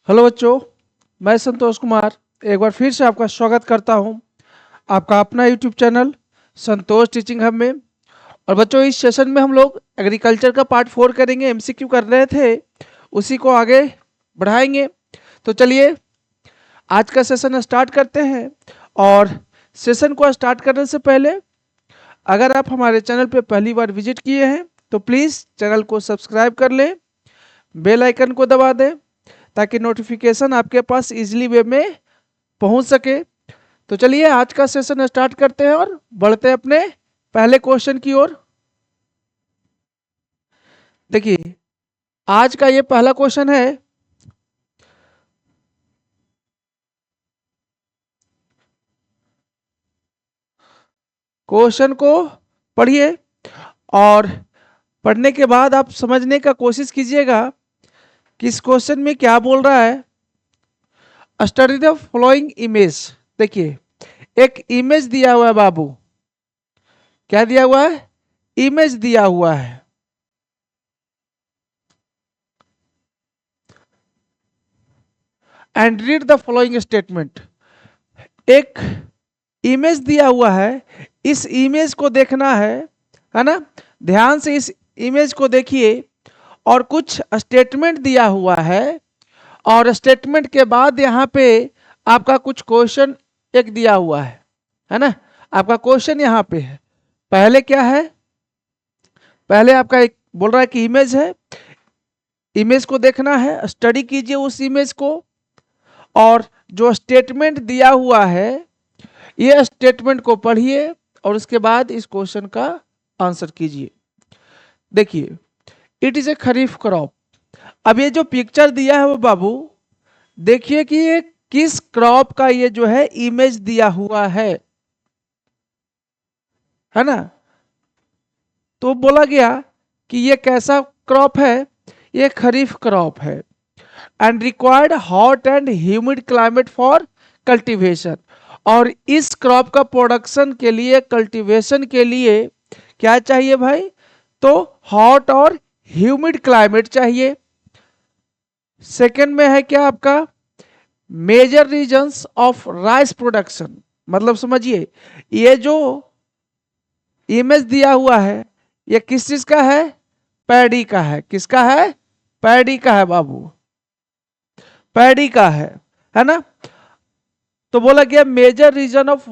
Hello बच्चों, मैं संतोष कुमार एक बार फिर से आपका स्वागत करता हूं आपका अपना यूट्यूब चैनल संतोष टीचिंग हब में। और बच्चों, इस सेशन में हम लोग एग्रीकल्चर का पार्ट 4 करेंगे। एमसीक्यू कर रहे थे, उसी को आगे बढ़ाएंगे। तो चलिए आज का सेशन स्टार्ट करते हैं। और सेशन को स्टार्ट करने से पहले अगर आप हमारे चैनल पर पहली बार विजिट किए हैं तो प्लीज़ चैनल को सब्सक्राइब कर लें, बेल आइकन को दबा दें ताकि नोटिफिकेशन आपके पास इजीली वे में पहुंच सके। तो चलिए आज का सेशन स्टार्ट करते हैं और बढ़ते हैं अपने पहले क्वेश्चन की ओर। देखिए आज का ये पहला क्वेश्चन है, क्वेश्चन को पढ़िए और पढ़ने के बाद आप समझने का कोशिश कीजिएगा कि इस क्वेश्चन में क्या बोल रहा है। Study the following image. देखिए एक इमेज दिया हुआ है बाबू, क्या दिया हुआ है? इमेज दिया हुआ है। And read the following statement. एक इमेज दिया हुआ है, इस इमेज को देखना है ना। ध्यान से इस इमेज को देखिए और कुछ स्टेटमेंट दिया हुआ है और स्टेटमेंट के बाद यहाँ पे आपका कुछ क्वेश्चन एक दिया हुआ है ना। आपका क्वेश्चन यहाँ पे है। पहले क्या है? पहले आपका एक बोल रहा है कि इमेज है, इमेज को देखना है, स्टडी कीजिए उस इमेज को और जो स्टेटमेंट दिया हुआ है ये स्टेटमेंट को पढ़िए और उसके बाद इस क्वेश्चन का आंसर कीजिए। देखिए it is a kharif crop. अब ये जो पिक्चर दिया है वो बाबू देखिए कि ये किस क्रॉप का ये जो है इमेज दिया हुआ है ना। तो बोला गया कि ये कैसा क्रॉप है? ये खरीफ क्रॉप है। And required hot and humid climate for cultivation. और इस क्रॉप का प्रोडक्शन के लिए, कल्टीवेशन के लिए क्या चाहिए भाई? तो हॉट और ह्यूमिड क्लाइमेट चाहिए। सेकंड में है क्या आपका? Major regions of rice production. मतलब समझिए ये जो इमेज दिया हुआ है ये किस चीज का है? पैडी का है। किसका है? पैडी का है बाबू, पैडी का है ना। तो बोला गया major region of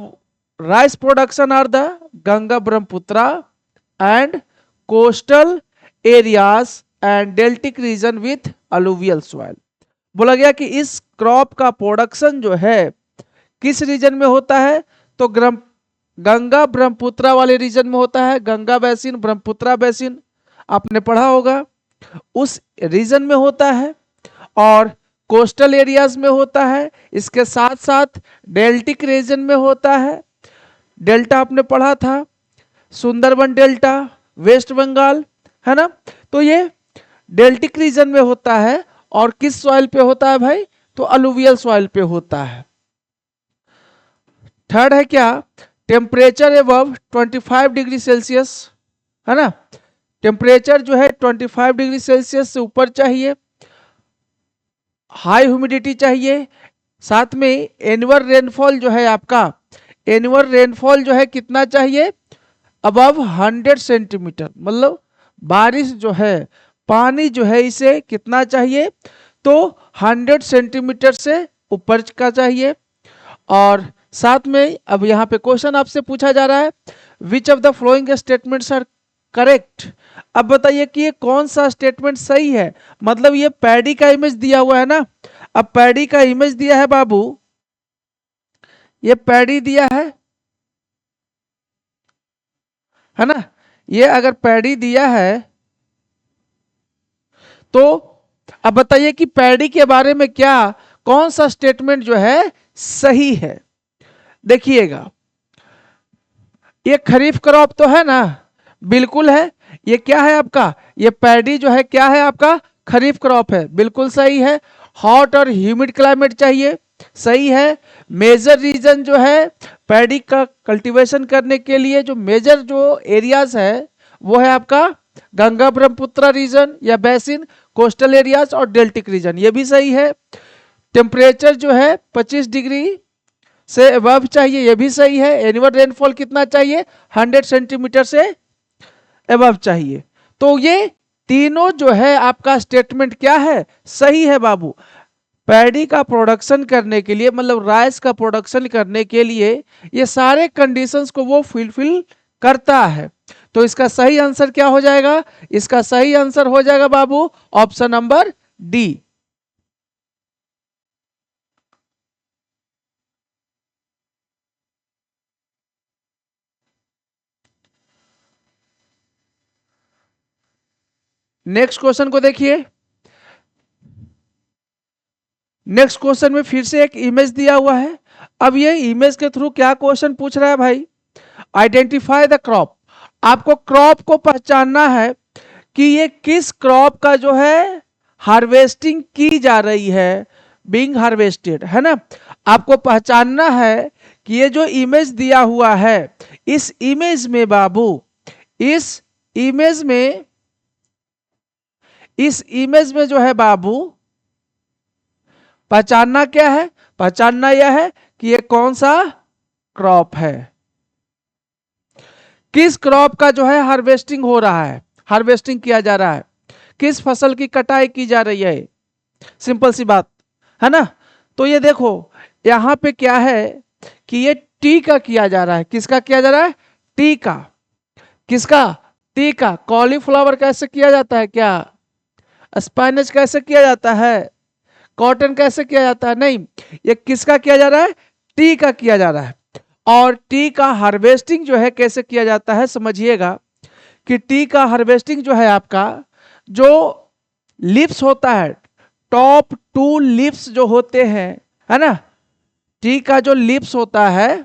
rice production are the Ganga Brahmaputra and coastal areas and deltaic region with alluvial soil. बोला गया कि इस क्रॉप का प्रोडक्शन जो है किस रीजन में होता है? तो गंगा ब्रह्मपुत्रा वाले रीजन में होता है। गंगा बेसिन, ब्रह्मपुत्रा बेसिन आपने पढ़ा होगा, उस रीजन में होता है और कोस्टल एरियाज में होता है। इसके साथ साथ डेल्टिक रीजन में होता है। डेल्टा आपने पढ़ा था, सुंदरबन डेल्टा, वेस्ट बंगाल, है ना। तो ये डेल्टिक रीजन में होता है और किस सॉइल पे होता है भाई? तो अलुवियल सॉइल पे होता है। थर्ड है क्या? टेम्परेचर एबव 25 डिग्री सेल्सियस, है ना। टेम्परेचर जो है 25 डिग्री सेल्सियस से ऊपर चाहिए। हाई ह्यूमिडिटी चाहिए। साथ में एनुअल रेनफॉल जो है आपका, एनुअल रेनफॉल जो है कितना चाहिए? Above 100 centimetre. मतलब बारिश जो है, पानी जो है इसे कितना चाहिए? तो 100 सेंटीमीटर से ऊपर का चाहिए। और साथ में अब यहाँ पे क्वेश्चन आपसे पूछा जा रहा है, which of the following statements are correct. अब बताइए कि ये कौन सा स्टेटमेंट सही है। मतलब ये पैडी का इमेज दिया हुआ है ना। अब पैडी का इमेज दिया है बाबू, ये पैडी दिया है ना। ये अगर पैडी दिया है तो अब बताइए कि पैडी के बारे में क्या, कौन सा स्टेटमेंट जो है सही है। देखिएगा ये खरीफ क्रॉप तो है ना, बिल्कुल है। ये क्या है आपका? ये पैडी जो है क्या है आपका? खरीफ क्रॉप है, बिल्कुल सही है। हॉट और ह्यूमिड क्लाइमेट चाहिए, सही है। मेजर रीजन जो है पैडी का कल्टीवेशन करने के लिए जो मेजर जो एरियाज है वो है आपका गंगा ब्रह्मपुत्रा रीजन या बेसिन, कोस्टल एरियाज और डेल्टिक रीजन, ये भी सही है। टेम्परेचर जो है 25 डिग्री से अबव चाहिए, ये भी सही है। एनुअल रेनफॉल कितना चाहिए, 100 सेंटीमीटर से अबव चाहिए। तो ये तीनों जो है आपका स्टेटमेंट क्या है, सही है बाबू। पैडी का प्रोडक्शन करने के लिए, मतलब राइस का प्रोडक्शन करने के लिए ये सारे कंडीशंस को वो फुलफिल करता है। तो इसका सही आंसर क्या हो जाएगा, इसका सही आंसर हो जाएगा बाबू option number D. Next question को देखिए। नेक्स्ट क्वेश्चन में फिर से एक इमेज दिया हुआ है। अब ये इमेज के थ्रू क्या क्वेश्चन पूछ रहा है भाई, आइडेंटिफाई द क्रॉप। आपको क्रॉप को पहचानना है कि ये किस क्रॉप का जो है हार्वेस्टिंग की जा रही है, बीइंग हार्वेस्टेड, है ना। आपको पहचानना है कि ये जो इमेज दिया हुआ है, इस इमेज में बाबू, इस इमेज में, इस इमेज में जो है बाबू पहचानना क्या है, पहचानना यह है कि ये कौन सा क्रॉप है, किस क्रॉप का जो है हार्वेस्टिंग हो रहा है, हार्वेस्टिंग किया जा रहा है, किस फसल की कटाई की जा रही है। सिंपल सी बात है ना। तो ये देखो यहां पे क्या है कि ये टी का किया जा रहा है, किसका किया जा रहा है, टी का, किसका, टी का। कॉलीफ्लावर कैसे किया जाता है, क्या स्पाइनच कैसे किया जाता है, कॉटन कैसे किया जाता है, नहीं, ये किसका किया जा रहा है, टी का किया जा रहा है। और टी का हार्वेस्टिंग जो है कैसे किया जाता है, समझिएगा कि टी का हार्वेस्टिंग जो है आपका, जो लिप्स होता है, टॉप 2 लिप्स जो होते हैं, है ना, टी का जो लिप्स होता है,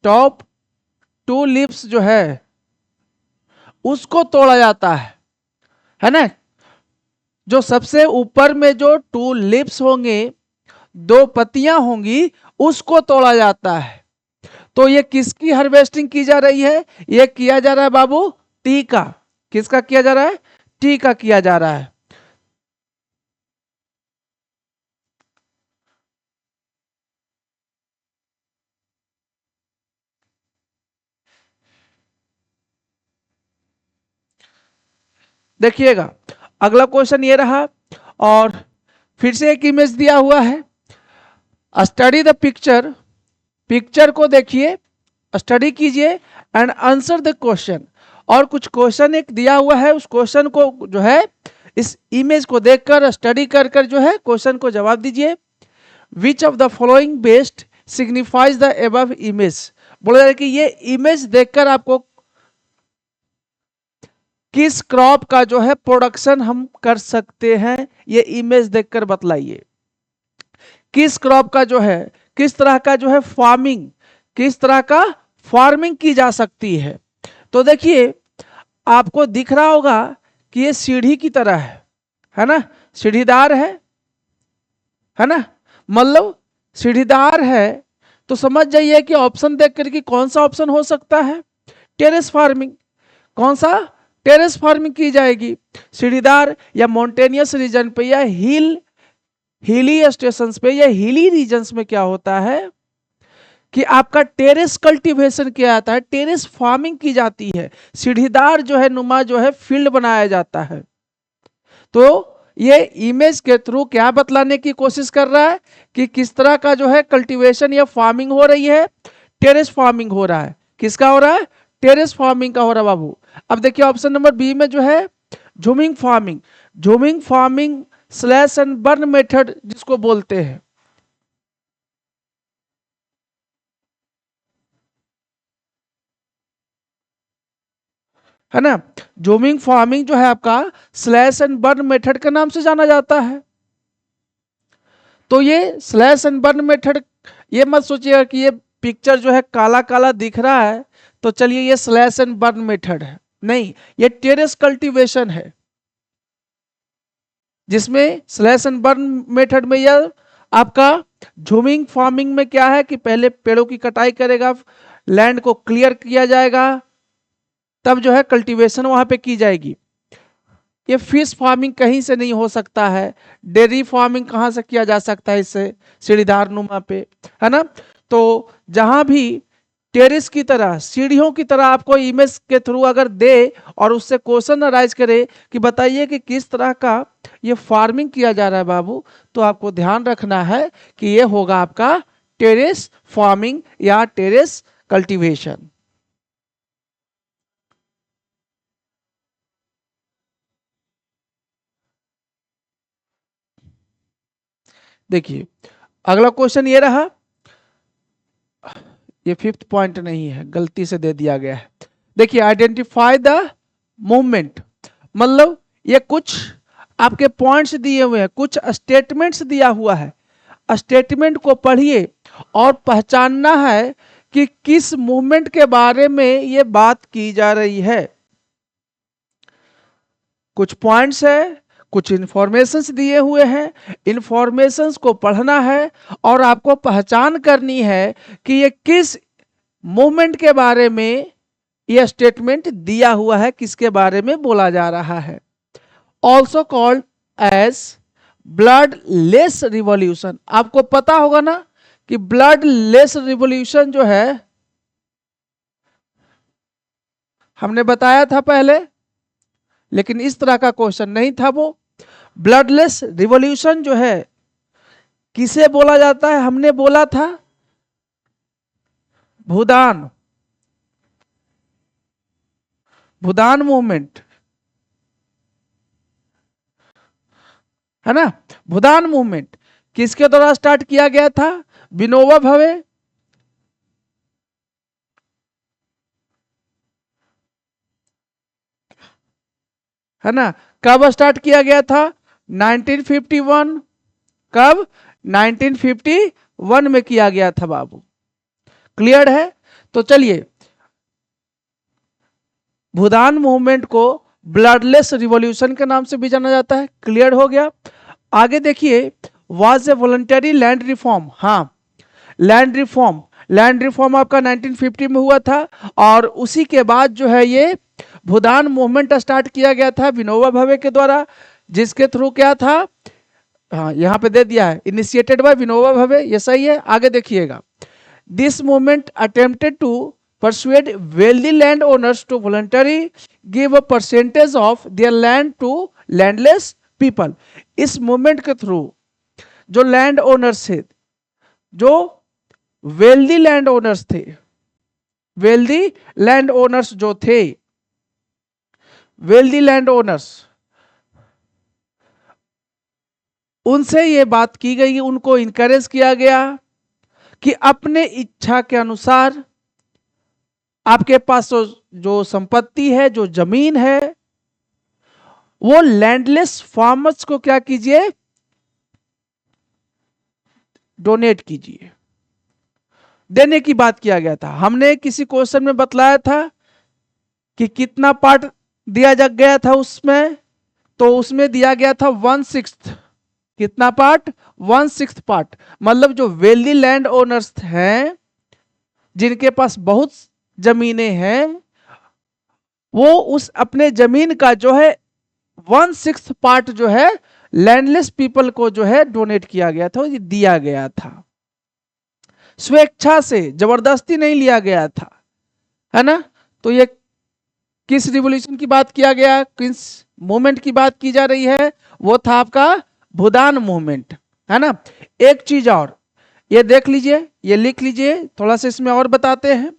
टॉप 2 लिप्स जो है उसको तोड़ा जाता है ना। जो सबसे ऊपर में जो 2 लिप्स होंगे, 2 पत्तियां होंगी, उसको तोड़ा जाता है। तो ये किसकी हार्वेस्टिंग की जा रही है, ये किया जा रहा है बाबू टी का। किसका किया जा रहा है, टी का किया जा रहा है। देखिएगा अगला क्वेश्चन ये रहा, और फिर से एक इमेज दिया हुआ है। स्टडी द पिक्चर, पिक्चर को देखिए, स्टडी कीजिए एंड आंसर द क्वेश्चन। और कुछ क्वेश्चन एक दिया हुआ है, उस क्वेश्चन को जो है इस इमेज को देखकर स्टडी कर कर जो है क्वेश्चन को जवाब दीजिए। विच of the following best signifies the above image. बोला जाए कि ये इमेज देखकर आपको किस क्रॉप का जो है प्रोडक्शन हम कर सकते हैं, ये इमेज देखकर बतलाइए। किस क्रॉप का जो है, किस तरह का जो है फार्मिंग, किस तरह का फार्मिंग की जा सकती है। तो देखिए आपको दिख रहा होगा कि ये सीढ़ी की तरह है ना, सीढ़ीदार है ना, मतलब सीढ़ीदार है। तो समझ जाइए कि ऑप्शन देख करके कौन सा ऑप्शन हो सकता है, टेरेस फार्मिंग। कौन सा, टेरेस फार्मिंग की जाएगी। सीढ़ीदार या माउंटेनियस रीजन पे या हिली स्टेशंस पे या हिली रीजन्स में क्या होता है कि आपका टेरेस कल्टीवेशन किया जाता है, टेरेस फार्मिंग की जाती है, सीढ़ीदार जो है नुमा जो है फील्ड बनाया जाता है। तो ये इमेज के थ्रू क्या बतलाने की कोशिश कर रहा है कि किस तरह का जो है कल्टीवेशन या फार्मिंग हो रही है, टेरेस फार्मिंग हो रहा है। किसका हो रहा है, टेरेस फार्मिंग का हो रहा है बाबू। अब देखिए ऑप्शन नंबर बी में जो है झूमिंग फार्मिंग, झूमिंग farming slash and burn method जिसको बोलते हैं, है ना। झूमिंग फार्मिंग जो है आपका स्लैश एंड बर्न मेथड के नाम से जाना जाता है। तो ये स्लैश एंड बर्न मेथड, ये मत सोचिएगा कि ये पिक्चर जो है काला काला दिख रहा है तो चलिए ये स्लैश एंड बर्न मेथड है, नहीं, ये टेरेस कल्टीवेशन है, जिसमें स्लैश एंड बर्न मेथड में यह आपका झूमिंग फार्मिंग में क्या है कि पहले पेड़ों की कटाई करेगा, लैंड को क्लियर किया जाएगा, तब जो है कल्टीवेशन वहां पे की जाएगी। ये फिश फार्मिंग कहीं से नहीं हो सकता है, डेयरी फार्मिंग कहाँ से किया जा सकता है इससे सीढ़ीदार नुमा पे, है ना। तो जहां भी टेरेस की तरह, सीढ़ियों की तरह आपको इमेज के थ्रू अगर दे और उससे क्वेश्चन अराइज करे कि बताइए कि किस तरह का ये फार्मिंग किया जा रहा है बाबू, तो आपको ध्यान रखना है कि ये होगा आपका टेरेस फार्मिंग या टेरेस कल्टीवेशन। देखिए अगला क्वेश्चन ये रहा, ये फिफ्थ पॉइंट नहीं है, गलती से दे दिया गया है। देखिए आइडेंटिफाई द मूवमेंट, मतलब ये कुछ आपके पॉइंट्स दिए हुए हैं, कुछ स्टेटमेंट्स दिया हुआ है, स्टेटमेंट को पढ़िए और पहचानना है कि किस मूवमेंट के बारे में ये बात की जा रही है। कुछ पॉइंट्स है, कुछ इंफॉर्मेशंस दिए हुए हैं, इंफॉर्मेशंस को पढ़ना है और आपको पहचान करनी है कि ये किस मूवमेंट के बारे में यह स्टेटमेंट दिया हुआ है, किसके बारे में बोला जा रहा है। Also called as bloodless revolution. आपको पता होगा ना कि ब्लड लेस रिवॉल्यूशन जो है हमने बताया था पहले, लेकिन इस तरह का क्वेश्चन नहीं था वो। ब्लडलेस रिवॉल्यूशन जो है किसे बोला जाता है, हमने बोला था भूदान, भूदान मूवमेंट, है ना। भूदान मूवमेंट किसके द्वारा स्टार्ट किया गया था, विनोबा भावे, है ना। कब स्टार्ट किया गया था, 1951। कब, 1951 में किया गया था बाबू, क्लियर है। तो चलिए भूदान मूवमेंट को ब्लडलेस रिवॉल्यूशन के नाम से भी जाना जाता है, क्लियर हो गया। आगे देखिए, was a voluntary land reform, हाँ लैंड रिफॉर्म, लैंड रिफॉर्म आपका 1950 में हुआ था और उसी के बाद जो है ये भूदान मूवमेंट स्टार्ट किया गया था विनोबा भावे के द्वारा, जिसके थ्रू क्या था, हाँ यहाँ पे दे दिया है, इनिशिएटेड बाय विनोबा भावे, ये सही है। आगे देखिएगा, this movement attempted to persuade wealthy landowners to voluntarily give a percentage of their land to landless people। इस मूवमेंट के थ्रू जो लैंड ओनर्स थे, जो वेल्दी लैंड ओनर्स थे, वेल्दी लैंड ओनर्स जो थे, वेल्दी लैंड ओनर्स, उनसे ये बात की गई, उनको इनकरेज किया गया कि अपने इच्छा के अनुसार आपके पास जो संपत्ति है, जो जमीन है, वो लैंडलेस फार्मर्स को क्या कीजिए, डोनेट कीजिए, देने की बात किया गया था। हमने किसी क्वेश्चन में बतलाया था कि कितना पार्ट दिया जा गया था उसमें, तो उसमें दिया गया था 1/6। कितना पार्ट, 1/6 पार्ट। मतलब जो वेल्दी लैंड ओनर्स हैं, जिनके पास बहुत जमीनें हैं, वो उस अपने जमीन का जो है 1/6 पार्ट जो है लैंडलेस पीपल को जो है डोनेट किया गया था, दिया गया था, स्वेच्छा से, जबरदस्ती नहीं लिया गया था, है ना। तो ये किस रिवॉल्यूशन की बात किया गया, किस मूवमेंट की बात की जा रही है, वो था आपका भूदान मूवमेंट, है ना। एक चीज और ये देख लीजिए, ये लिख लीजिए, थोड़ा सा इसमें और बताते हैं।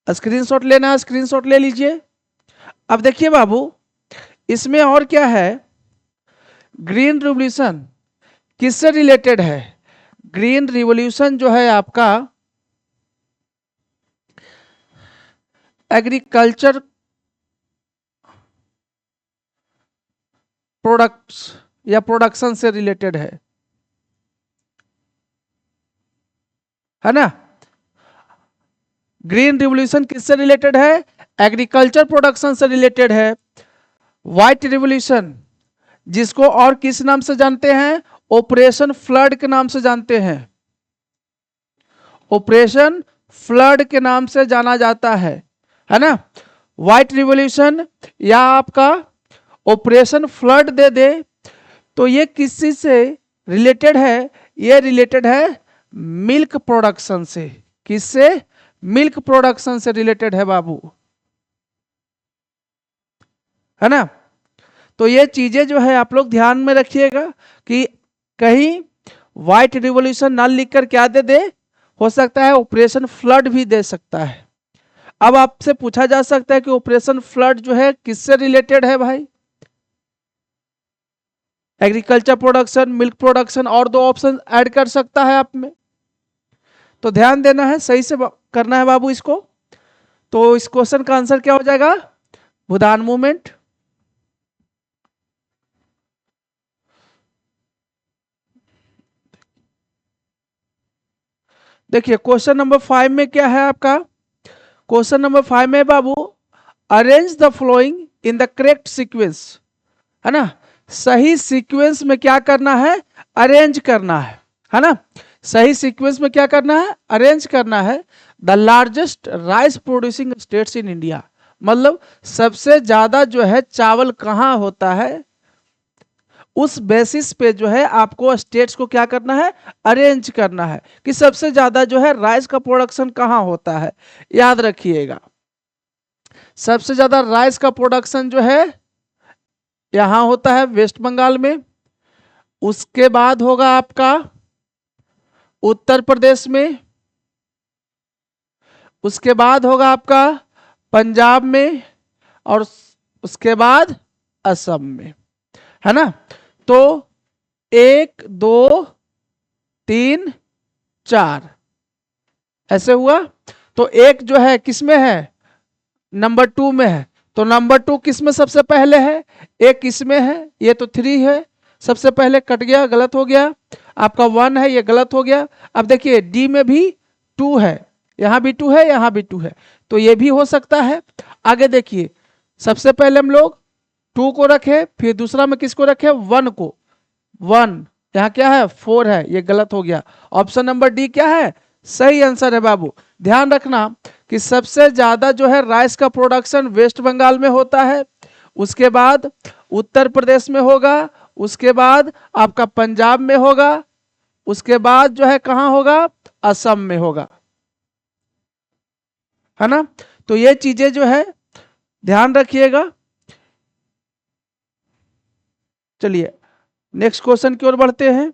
स्क्रीनशॉट लेना है, स्क्रीनशॉट ले लीजिए। अब देखिए बाबू, इसमें और क्या है, ग्रीन रिवॉल्यूशन किससे रिलेटेड है, ग्रीन रिवॉल्यूशन जो है आपका एग्रीकल्चर प्रोडक्ट्स या प्रोडक्शन से रिलेटेड है ना। ग्रीन रिवॉल्यूशन किससे रिलेटेड है, एग्रीकल्चर प्रोडक्शन से रिलेटेड है। व्हाइट रिवॉल्यूशन, जिसको और किस नाम से जानते हैं, ऑपरेशन फ्लड के नाम से जानते हैं, ऑपरेशन फ्लड के नाम से जाना जाता है ना। व्हाइट रिवॉल्यूशन या आपका ऑपरेशन फ्लड दे दे, तो ये किस चीज से रिलेटेड है? ये रिलेटेड है मिल्क प्रोडक्शन से। किससे? मिल्क प्रोडक्शन से रिलेटेड है बाबू, है ना। तो ये चीजें जो है आप लोग ध्यान में रखिएगा कि कहीं व्हाइट रिवॉल्यूशन ना लिखकर क्या दे दे, हो सकता है ऑपरेशन फ्लड भी दे सकता है। अब आपसे पूछा जा सकता है कि ऑपरेशन फ्लड जो है किससे रिलेटेड है भाई? एग्रीकल्चर प्रोडक्शन, मिल्क प्रोडक्शन, और दो ऑप्शन ऐड कर सकता है आप में। तो ध्यान देना है, सही से करना है बाबू इसको। तो इस क्वेश्चन का आंसर क्या हो जाएगा? भूदान मूवमेंट। देखिए क्वेश्चन नंबर 5 में क्या है आपका? क्वेश्चन नंबर 5 में बाबू, arrange the following in the correct sequence, है ना। सही सीक्वेंस में क्या करना है? अरेंज करना है ना। सही सीक्वेंस में क्या करना है? अरेंज करना है। The largest rice producing states in India, मतलब सबसे ज्यादा जो है चावल कहाँ होता है, उस बेसिस पे जो है आपको स्टेट्स को क्या करना है? अरेंज करना है कि सबसे ज्यादा जो है राइस का प्रोडक्शन कहाँ होता है। याद रखिएगा, सबसे ज्यादा राइस का प्रोडक्शन जो है यहां होता है वेस्ट बंगाल में, उसके बाद होगा आपका उत्तर प्रदेश में, उसके बाद होगा आपका पंजाब में, और उसके बाद असम में, है ना। तो 1 2 3 4 ऐसे हुआ। तो एक जो है किसमें है? नंबर 2 में है। तो नंबर 2 किस में सबसे पहले है? एक इसमें है, ये तो 3 है, सबसे पहले कट गया, गलत हो गया। आपका 1 है, ये गलत हो गया। अब देखिए डी में भी 2 है, यहां भी 2 है, यहां भी 2 है, तो ये भी हो सकता है। आगे देखिए, सबसे पहले हम लोग 2 को रखे, फिर दूसरा में किसको रखे? 1 को। 1 यहाँ क्या है? 4 है, ये गलत हो गया। ऑप्शन नंबर डी क्या है? सही आंसर है बाबू। ध्यान रखना कि सबसे ज्यादा जो है राइस का प्रोडक्शन वेस्ट बंगाल में होता है, उसके बाद उत्तर प्रदेश में होगा, उसके बाद आपका पंजाब में होगा, उसके बाद जो है कहां होगा? असम में होगा, है ना। तो ये चीजें जो है ध्यान रखिएगा। चलिए नेक्स्ट क्वेश्चन की ओर बढ़ते हैं।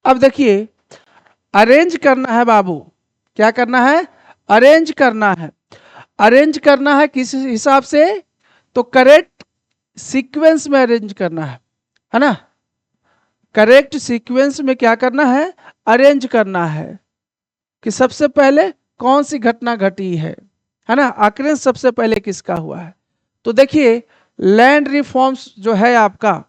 अब देखिए, अरेंज करना है बाबू। क्या करना है? अरेंज करना है। अरेंज करना है किस हिसाब से? तो करेक्ट सीक्वेंस में अरेंज करना है ना। करेक्ट सीक्वेंस में क्या करना है? अरेंज करना है कि सबसे पहले कौन सी घटना घटी है ना। आक्रेंस सबसे पहले किसका हुआ है? तो देखिए लैंड रिफॉर्म्स जो है आपका,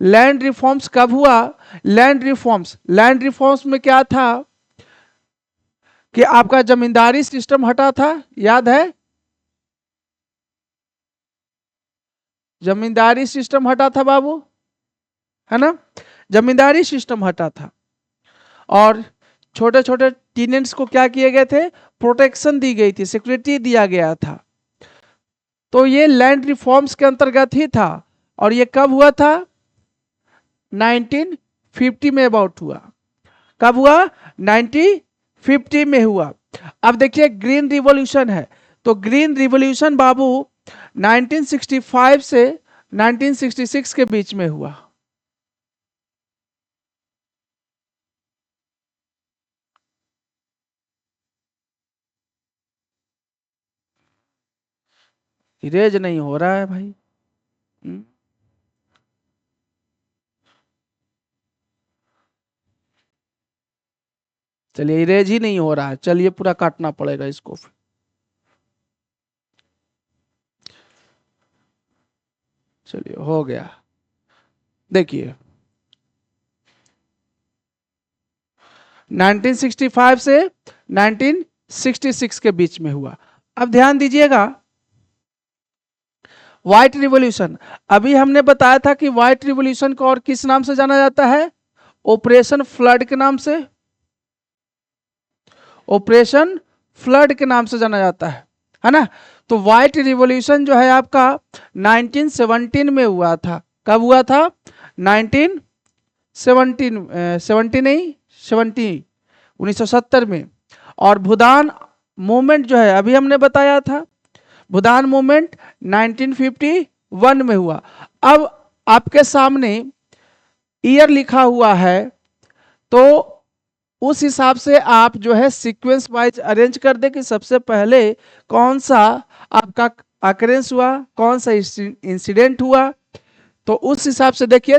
लैंड रिफॉर्म्स कब हुआ? लैंड रिफॉर्म्स में क्या था कि आपका जमींदारी सिस्टम हटा था, याद है? जमींदारी सिस्टम हटा था बाबू, है ना। जमींदारी सिस्टम हटा था और छोटे छोटे टीनेंट्स को क्या किए गए थे? प्रोटेक्शन दी गई थी, सिक्योरिटी दिया गया था। तो ये लैंड रिफॉर्म्स के अंतर्गत ही था। और ये कब हुआ था? 1950 में अबाउट हुआ। कब हुआ? 1950 में हुआ। अब देखिए ग्रीन रिवॉल्यूशन है, तो ग्रीन रिवॉल्यूशन बाबू 1965 से 1966 के बीच में हुआ। इरेज नहीं हो रहा है भाई। चलिए इरेज ही नहीं हो रहा है, चलिए पूरा काटना पड़ेगा इसको फिर। चलिए हो गया। देखिए 1965 से 1966 के बीच में हुआ। अब ध्यान दीजिएगा, व्हाइट रिवॉल्यूशन, अभी हमने बताया था कि व्हाइट रिवॉल्यूशन को और किस नाम से जाना जाता है? ऑपरेशन फ्लड के नाम से। ऑपरेशन फ्लड के नाम से जाना जाता है ना। तो व्हाइट रिवॉल्यूशन जो है आपका 1917 में हुआ था। कब हुआ था? 1917, 70 नहीं, 70, 1970 में। और भूदान मूवमेंट जो है अभी हमने बताया था, भूदान मूवमेंट 1951 में हुआ। अब आपके सामने ईयर लिखा हुआ है, तो उस हिसाब से आप जो है सीक्वेंस वाइज अरेंज कर दे कि सबसे पहले कौन सा आपका अकरेंस हुआ, कौन सा इंसिडेंट हुआ। तो उस हिसाब से देखिए,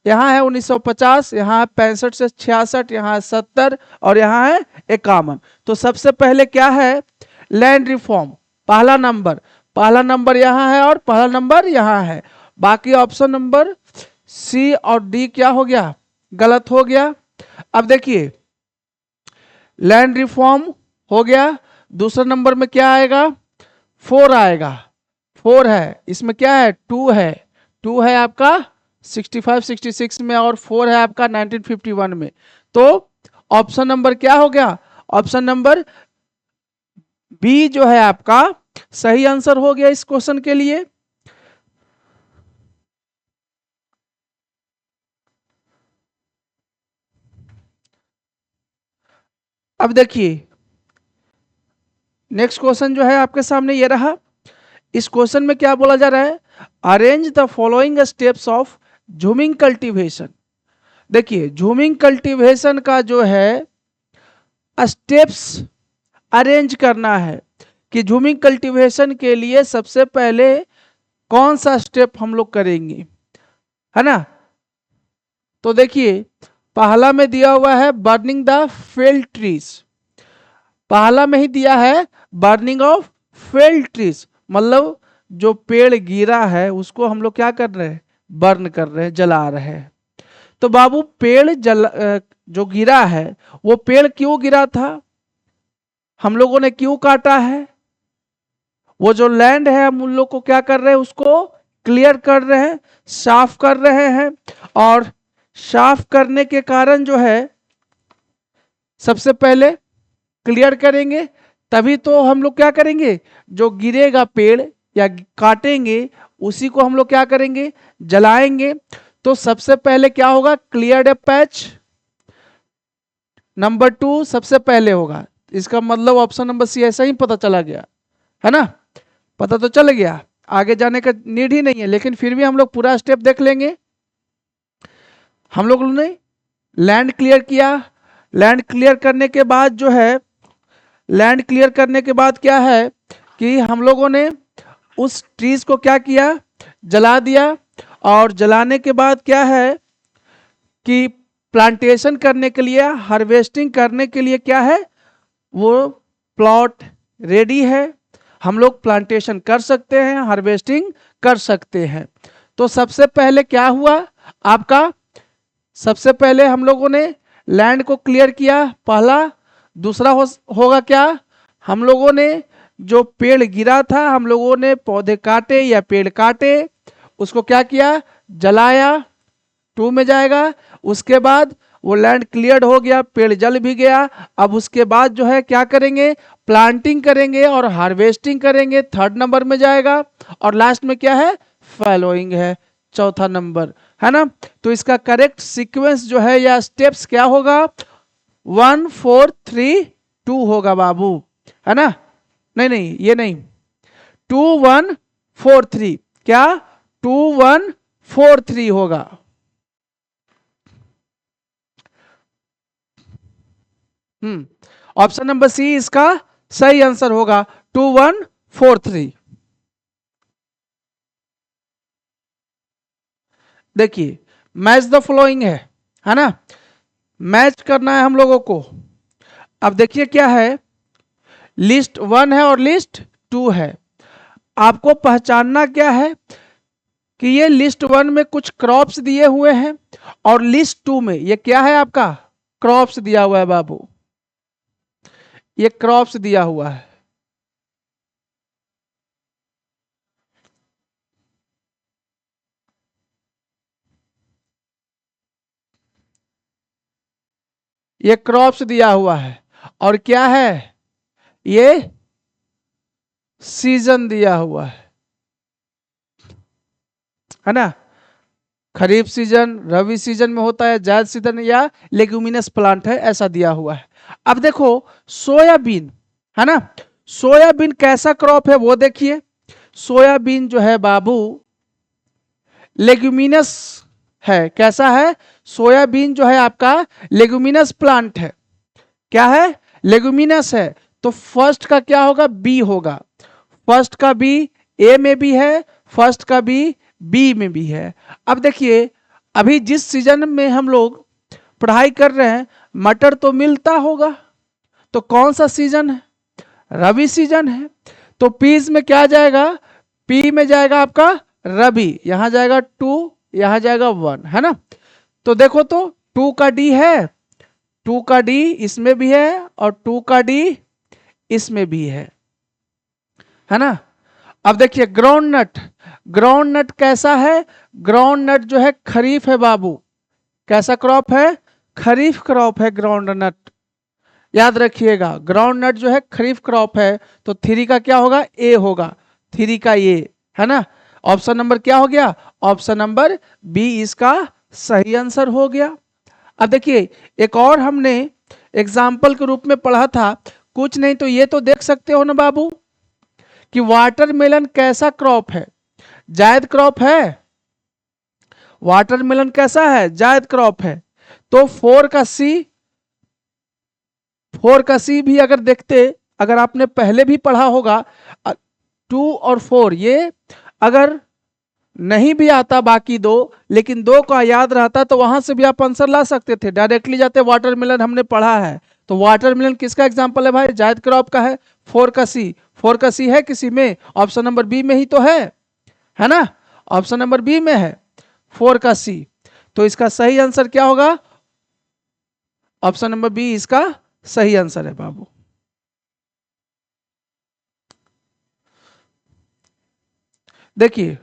यहाँ है 1950, यहाँ है 65 से 66, यहाँ है 70 और यहाँ है 51। तो सबसे पहले क्या है? लैंड रिफॉर्म, पहला नंबर यहाँ है और पहला नंबर यहाँ है। बाकी ऑप्शन नंबर सी और डी क्या हो गया? गलत हो गया। अब देखिए, लैंड रिफॉर्म हो गया। दूसरे नंबर में क्या आएगा? 4 आएगा। 4 है, इसमें क्या है? 2 है। 2 है आपका 65 66 में और 4 है आपका 1951 में। तो ऑप्शन नंबर क्या हो गया? ऑप्शन नंबर बी जो है आपका सही आंसर हो गया इस क्वेश्चन के लिए। अब देखिए, नेक्स्ट क्वेश्चन जो है आपके सामने ये रहा। इस क्वेश्चन में क्या बोला जा रहा है? Arrange the following steps of jhuming cultivation. देखिए, झूमिंग कल्टीवेशन का जो है स्टेप्स अरेंज करना है कि झूमिंग कल्टीवेशन के लिए सबसे पहले कौन सा स्टेप हम लोग करेंगे, है ना। तो देखिए, पहला में दिया हुआ है बर्निंग द फेल्ड ट्रीज। पहला में ही दिया है बर्निंग ऑफ फेल्ड ट्रीज, मतलब जो पेड़ गिरा है उसको हम लोग क्या कर रहे हैं? बर्न कर रहे हैं, जला रहे हैं। तो बाबू पेड़ जो गिरा है वो पेड़ क्यों गिरा था? हम लोगों ने क्यों काटा है? वो जो लैंड है हम उन लोग को क्या कर रहे हैं? उसको क्लियर कर रहे हैं, साफ कर रहे हैं। और साफ करने के कारण जो है सबसे पहले क्लियर करेंगे, तभी तो हम लोग क्या करेंगे? जो गिरेगा पेड़ या काटेंगे उसी को हम लोग क्या करेंगे? जलाएंगे। तो सबसे पहले क्या होगा? Clear A patch. नंबर 2 सबसे पहले होगा। इसका मतलब ऑप्शन नंबर सी ऐसा ही पता चला गया, है ना। पता तो चल गया, आगे जाने का नीड ही नहीं है, लेकिन फिर भी हम लोग पूरा स्टेप देख लेंगे। हम लोग ने लैंड क्लियर किया। लैंड क्लियर करने के बाद जो है, लैंड क्लियर करने के बाद क्या है कि हम लोगों ने उस ट्रीज को क्या किया? जला दिया। और जलाने के बाद क्या है कि प्लांटेशन करने के लिए, हार्वेस्टिंग करने के लिए क्या है? वो प्लॉट रेडी है, हम लोग प्लांटेशन कर सकते हैं, हार्वेस्टिंग कर सकते हैं। तो सबसे पहले क्या हुआ आपका? सबसे पहले हम लोगों ने लैंड को क्लियर किया, पहला। दूसरा होगा क्या? हम लोगों ने जो पेड़ गिरा था, हम लोगों ने पौधे काटे या पेड़ काटे, उसको क्या किया? जलाया। 2 में जाएगा। उसके बाद वो लैंड क्लियर्ड हो गया, पेड़ जल भी गया। अब उसके बाद जो है क्या करेंगे? प्लांटिंग करेंगे और हार्वेस्टिंग करेंगे, 3rd नंबर में जाएगा। और लास्ट में क्या है? फॉलोइंग है, 4था नंबर, है ना। तो इसका करेक्ट सीक्वेंस जो है या स्टेप्स क्या होगा? 1 4 3 2 होगा बाबू, है ना। नहीं नहीं, ये नहीं, 2 1 4 3। क्या? 2 1 4 3 होगा। ऑप्शन नंबर सी इसका सही आंसर होगा, 2 1 4 3। देखिए, मैच द फॉलोइंग है ना। मैच करना है हम लोगों को। अब देखिए क्या है, लिस्ट 1 है और लिस्ट 2 है। आपको पहचानना क्या है कि ये लिस्ट 1 में कुछ क्रॉप्स दिए हुए हैं और लिस्ट 2 में ये क्या है? आपका क्रॉप्स दिया हुआ है बाबू, ये क्रॉप्स दिया हुआ है। ये क्रॉप्स दिया हुआ है और क्या है, ये सीजन दिया हुआ है ना। खरीफ सीजन, रबी सीजन में होता है, जायद सीजन या लेग्यूमिनस प्लांट है, ऐसा दिया हुआ है। अब देखो सोयाबीन है ना, सोयाबीन कैसा क्रॉप है वो देखिए। सोयाबीन जो है बाबू लेग्यूमिनस है। कैसा है, सोयाबीन जो है आपका लेग्यूमिनस प्लांट है। क्या है, लेग्यूमिनस है। तो फर्स्ट का क्या होगा, बी होगा। फर्स्ट का बी ए में भी है, फर्स्ट का बी बी में भी है। अब देखिए अभी जिस सीजन में हम लोग पढ़ाई कर रहे हैं, मटर तो मिलता होगा, तो कौन सा सीजन है, रबी सीजन है। तो पीज में क्या जाएगा, पी में जाएगा आपका रबी, यहां जाएगा 2, यहां जाएगा 1, है ना। तो देखो तो 2 का डी है, 2 का डी इसमें भी है और 2 का डी इसमें भी है ना। अब देखिए ग्राउंड नट, ग्राउंड नट कैसा है, ग्राउंड नट जो है खरीफ है बाबू। कैसा क्रॉप है, खरीफ क्रॉप है ग्राउंड नट। याद रखिएगा ग्राउंड नट जो है खरीफ क्रॉप है, तो 3 का क्या होगा, ए होगा, 3 का ए, है ना। ऑप्शन नंबर क्या हो गया, ऑप्शन नंबर बी इसका सही आंसर हो गया। अब देखिए एक और हमने एग्जाम्पल के रूप में पढ़ा था, कुछ नहीं तो ये तो देख सकते हो ना बाबू कि वाटरमेलन कैसा क्रॉप है, जायद क्रॉप है। वाटरमेलन कैसा है, जायद क्रॉप है। तो 4 का सी, 4 का सी भी अगर देखते, अगर आपने पहले भी पढ़ा होगा 2 और 4, ये अगर नहीं भी आता बाकी दो, लेकिन 2 का याद रहता तो वहां से भी आप आंसर ला सकते थे, डायरेक्टली जाते। वाटरमेलन हमने पढ़ा है, तो वाटरमेलन किसका एग्जांपल है भाई, जायद क्रॉप का है। 4 का सी, 4 का सी है किसी में, ऑप्शन नंबर बी में ही तो है ना, ऑप्शन नंबर बी में है 4 का सी। तो इसका सही आंसर क्या होगा, ऑप्शन नंबर बी इसका सही आंसर है बाबू। देखिए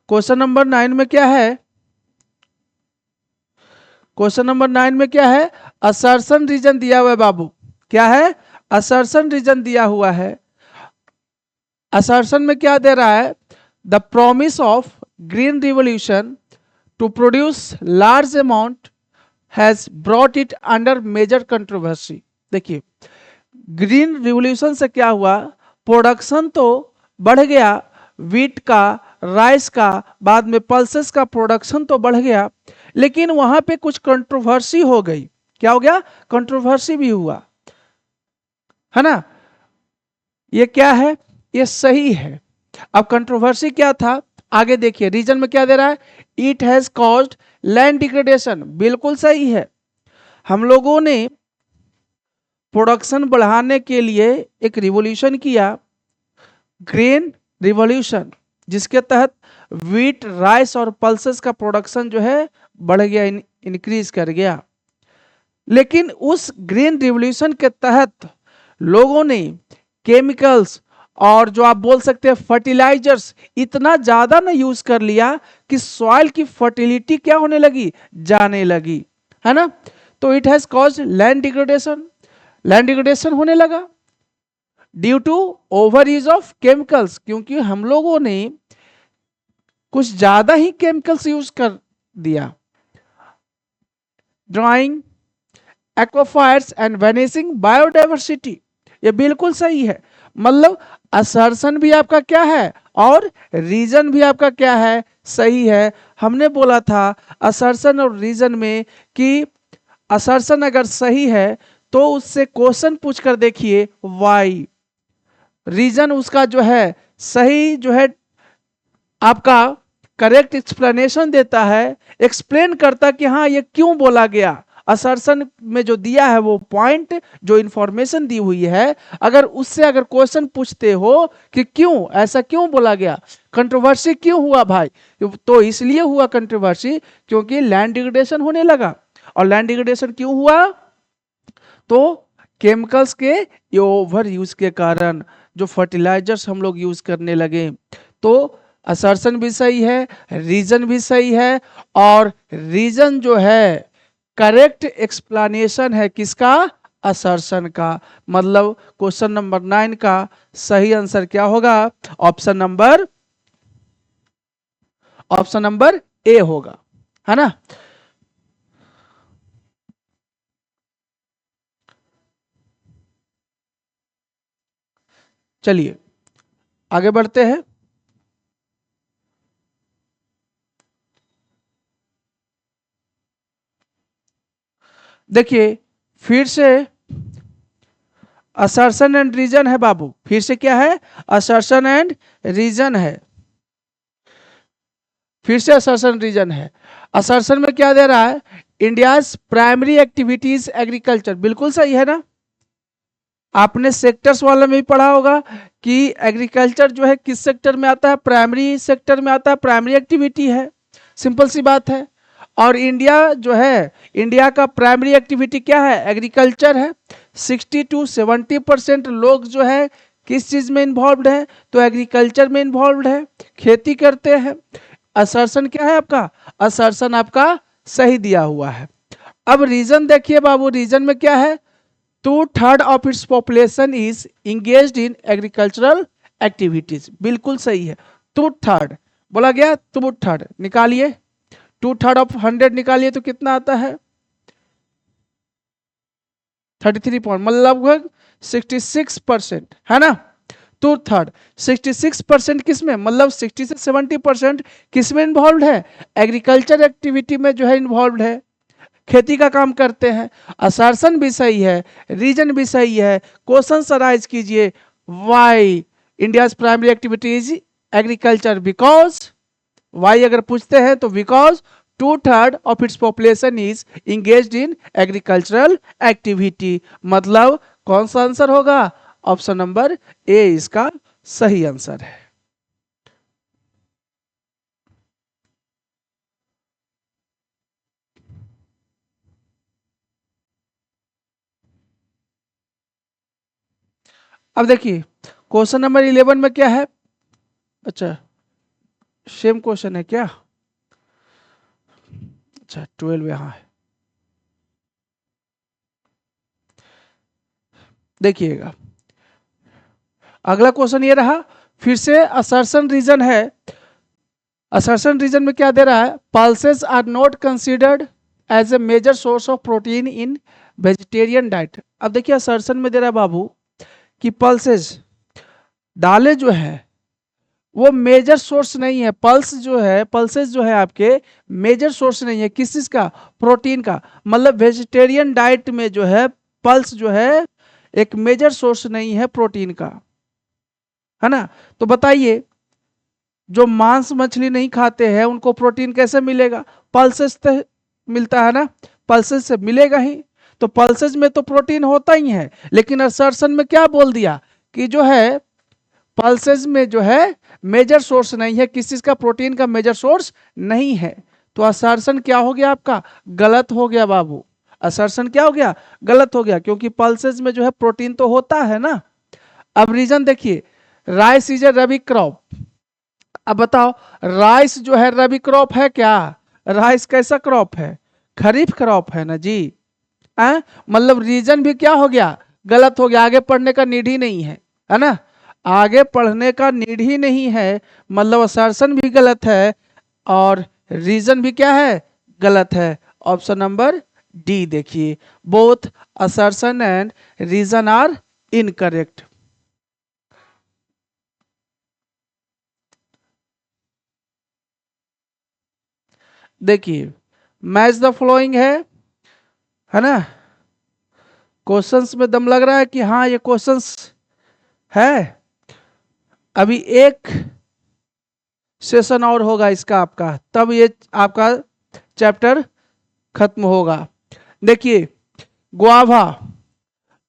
क्वेश्चन नंबर 9 में क्या है, क्वेश्चन नंबर 9 में क्या है, असर्शन रीजन दिया हुआ है बाबू। क्या है, असर्शन रीजन दिया हुआ है। असर्शन में क्या दे रहा है, the promise of green revolution to produce large amount has brought it under major controversy. देखिए ग्रीन रिवॉल्यूशन से क्या हुआ, प्रोडक्शन तो बढ़ गया, वीट का, राइस का, बाद में पल्सेस का प्रोडक्शन तो बढ़ गया, लेकिन वहां पे कुछ कंट्रोवर्सी हो गई। क्या हो गया, कंट्रोवर्सी भी हुआ, है ना। ये क्या है, ये सही है। अब कंट्रोवर्सी क्या था, आगे देखिए रीजन में क्या दे रहा है, it has caused land degradation, बिल्कुल सही है। हम लोगों ने प्रोडक्शन बढ़ाने के लिए एक रिवॉल्यूशन किया, ग्रेन रिवॉल्यूशन, जिसके तहत वीट, राइस और पल्सेस का प्रोडक्शन जो है बढ़ गया, इंक्रीज कर गया। लेकिन उस ग्रीन रिवॉल्यूशन के तहत लोगों ने केमिकल्स और जो आप बोल सकते हैं फर्टिलाइजर्स इतना ज्यादा ना यूज कर लिया कि सॉइल की फर्टिलिटी क्या होने लगी, जाने लगी, है ना। तो it has caused land degradation, land degradation होने लगा due to overuse of chemicals, क्योंकि हम लोगों ने कुछ ज्यादा ही केमिकल्स यूज कर दिया। Drawing aquifers and vanishing biodiversity, ये बिल्कुल सही है। मतलब असर्शन भी आपका क्या है और रीजन भी आपका क्या है, सही है। हमने बोला था असर्शन और रीजन में कि असर्शन अगर सही है तो उससे क्वेश्चन पूछ कर देखिए वाई, रीजन उसका जो है सही जो है आपका करेक्ट एक्सप्लेनेशन देता है, एक्सप्लेन करता कि हाँ ये क्यों बोला गया। असर्शन में जो दिया है वो पॉइंट, जो इंफॉर्मेशन दी हुई है, अगर उससे अगर क्वेश्चन पूछते हो कि क्यों ऐसा क्यों बोला गया, कंट्रोवर्सी क्यों हुआ भाई, तो इसलिए हुआ कंट्रोवर्सी क्योंकि लैंड डिग्रेडेशन होने लगा। और लैंड डिग्रेडेशन क्यों हुआ, तो केमिकल्स के ओवर यूज के कारण, जो फर्टिलाइजर्स हम लोग यूज करने लगे। तो असर्शन भी सही है, रीजन भी सही है, और रीजन जो है करेक्ट एक्सप्लेनेशन है किसका, असर्शन का। मतलब क्वेश्चन नंबर 9 का सही आंसर क्या होगा? ऑप्शन नंबर ए होगा, है ना। चलिए आगे बढ़ते हैं। देखिए फिर से असर्शन एंड रीजन है बाबू, फिर से क्या है? असर्शन एंड रीजन है, फिर से असर्शन रीजन है। असर्शन में क्या दे रहा है? इंडियाज प्राइमरी एक्टिविटीज एग्रीकल्चर, बिल्कुल सही है ना। आपने सेक्टर्स वाला में भी पढ़ा होगा कि एग्रीकल्चर जो है किस सेक्टर में आता है? प्राइमरी सेक्टर में आता है, प्राइमरी एक्टिविटी है, सिंपल सी बात है। और इंडिया जो है, इंडिया का प्राइमरी एक्टिविटी क्या है? एग्रीकल्चर है। 60 to 70% लोग जो है किस चीज में इन्वॉल्व है? तो एग्रीकल्चर में इन्वॉल्व है, खेती करते हैं। असर्शन क्या है आपका? असर्शन आपका सही दिया हुआ है। अब रीजन देखिए बाबू, रीजन में क्या है? 2/3 of its population is engaged in agricultural activities, बिल्कुल सही है। 2/3 बोला गया, 2/3 निकालिए, 2/3 ऑफ 100 निकालिए तो कितना आता है? 33 पॉइंट, मतलब लगभग 66%, है ना। 2/3 66% किस में? मतलब 60 से 70% किस में इन्वॉल्व है? एग्रीकल्चर एक्टिविटी में जो है इन्वॉल्व है, खेती का काम करते हैं। असर्शन भी सही है, रीजन भी सही है। क्वेश्चन अराइज कीजिए, why India's primary activities agriculture? Because, why अगर पूछते हैं तो because 2/3 of its population is engaged in agricultural activity. मतलब कौन सा आंसर होगा? ऑप्शन नंबर ए इसका सही आंसर है। अब देखिए क्वेश्चन नंबर 11 में क्या है? अच्छा, सेम क्वेश्चन है क्या? अच्छा 12 यहाँ है, देखिएगा। अगला क्वेश्चन ये रहा, फिर से असर्शन रीजन है। असर्शन रीजन में क्या दे रहा है? Pulses are not considered as a major source of protein in vegetarian diet. अब देखिए असर्शन में दे रहा है बाबू कि पल्सेस, दालें जो है वो मेजर सोर्स नहीं है। पल्स जो है, पल्सेस जो है आपके मेजर सोर्स नहीं है किस चीज का? प्रोटीन का। मतलब वेजिटेरियन डाइट में जो है पल्स जो है एक मेजर सोर्स नहीं है प्रोटीन का, है ना। तो बताइए जो मांस मछली नहीं खाते हैं उनको प्रोटीन कैसे मिलेगा? पल्सेस से मिलता है ना, पल्सेस से मिलेगा ही। तो पल्सेस में तो प्रोटीन होता ही है, लेकिन असर्शन में क्या बोल दिया कि जो है पल्सेस में जो है मेजर सोर्स नहीं है, किस चीज का? प्रोटीन का मेजर सोर्स नहीं है। तो असर्शन क्या हो गया आपका? गलत हो गया बाबू। असर्शन क्या हो गया? गलत हो गया, क्योंकि पल्सेस में जो है प्रोटीन तो होता है ना। अब रीजन देखिए, rice is a rabi crop. अब बताओ, राइस जो है रबी क्रॉप है क्या? राइस कैसा क्रॉप है? खरीफ क्रॉप है ना जी। मतलब रीजन भी क्या हो गया? गलत हो गया, आगे पढ़ने का नीड ही नहीं है ना। आगे पढ़ने का नीड ही नहीं है, मतलब असर्शन भी गलत है और रीजन भी क्या है? गलत है। ऑप्शन नंबर डी देखिए, both assertion and reason are incorrect. देखिए मैच द फॉलोइंग है ना। क्वेश्चंस में दम लग रहा है कि हाँ ये क्वेश्चंस है। अभी एक सेशन और होगा इसका आपका, तब ये आपका चैप्टर खत्म होगा। देखिए गुआवा,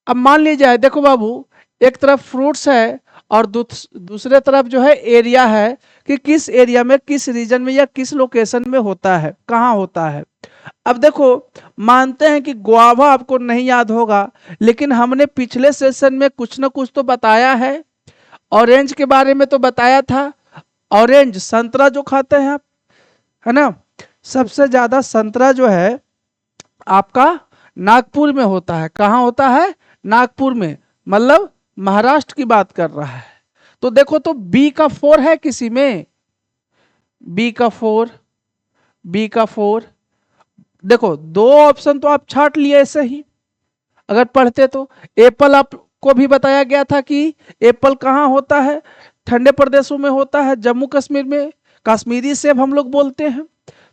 अब मान लीजिए देखो बाबू, एक तरफ फ्रूट्स है और दूसरे तरफ जो है एरिया है कि किस एरिया में, किस रीजन में या किस लोकेशन में होता है, कहाँ होता है। अब देखो, मानते हैं कि गुआवा आपको नहीं याद होगा, लेकिन हमने पिछले सेशन में कुछ ना कुछ तो बताया है। ऑरेंज के बारे में तो बताया था। ऑरेंज संतरा जो खाते हैं आप, है ना। सबसे ज्यादा संतरा जो है आपका नागपुर में होता है। कहाँ होता है? नागपुर में, मतलब महाराष्ट्र की बात कर रहा है। तो देखो तो बी का 4 है किसी में, बी का 4, बी का 4। देखो दो ऑप्शन तो आप छाट लिए ऐसे ही अगर पढ़ते तो। एप्पल आपको भी बताया गया था कि एप्पल कहाँ होता है? ठंडे प्रदेशों में होता है, जम्मू कश्मीर में। कश्मीरी सेब हम लोग बोलते हैं।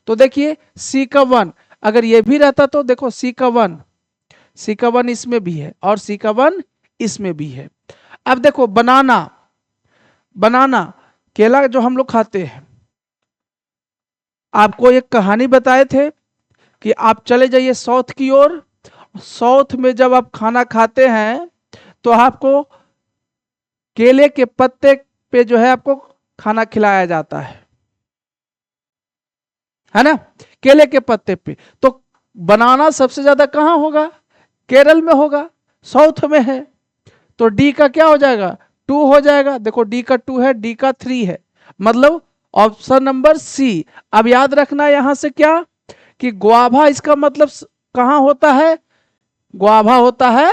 तो देखिए सी का 1 अगर ये भी रहता तो देखो सी का 1, सी का 1 इसमें भी है और सी का 1 इसमें भी है। अब देखो बनाना, बनाना केला जो हम लोग खाते हैं, आपको एक कहानी बताए थे कि आप चले जाइए साउथ की ओर। साउथ में जब आप खाना खाते हैं तो आपको केले के पत्ते पे जो है आपको खाना खिलाया जाता है ना, केले के पत्ते पे। तो बनाना सबसे ज्यादा कहां होगा? केरल में होगा, साउथ में है। तो डी का क्या हो जाएगा? 2 हो जाएगा। देखो डी का 2 है, डी का 3 है, मतलब ऑप्शन नंबर सी। अब याद रखना यहां से क्या कि ग्वाभा इसका मतलब कहां होता है? ग्वाभा होता है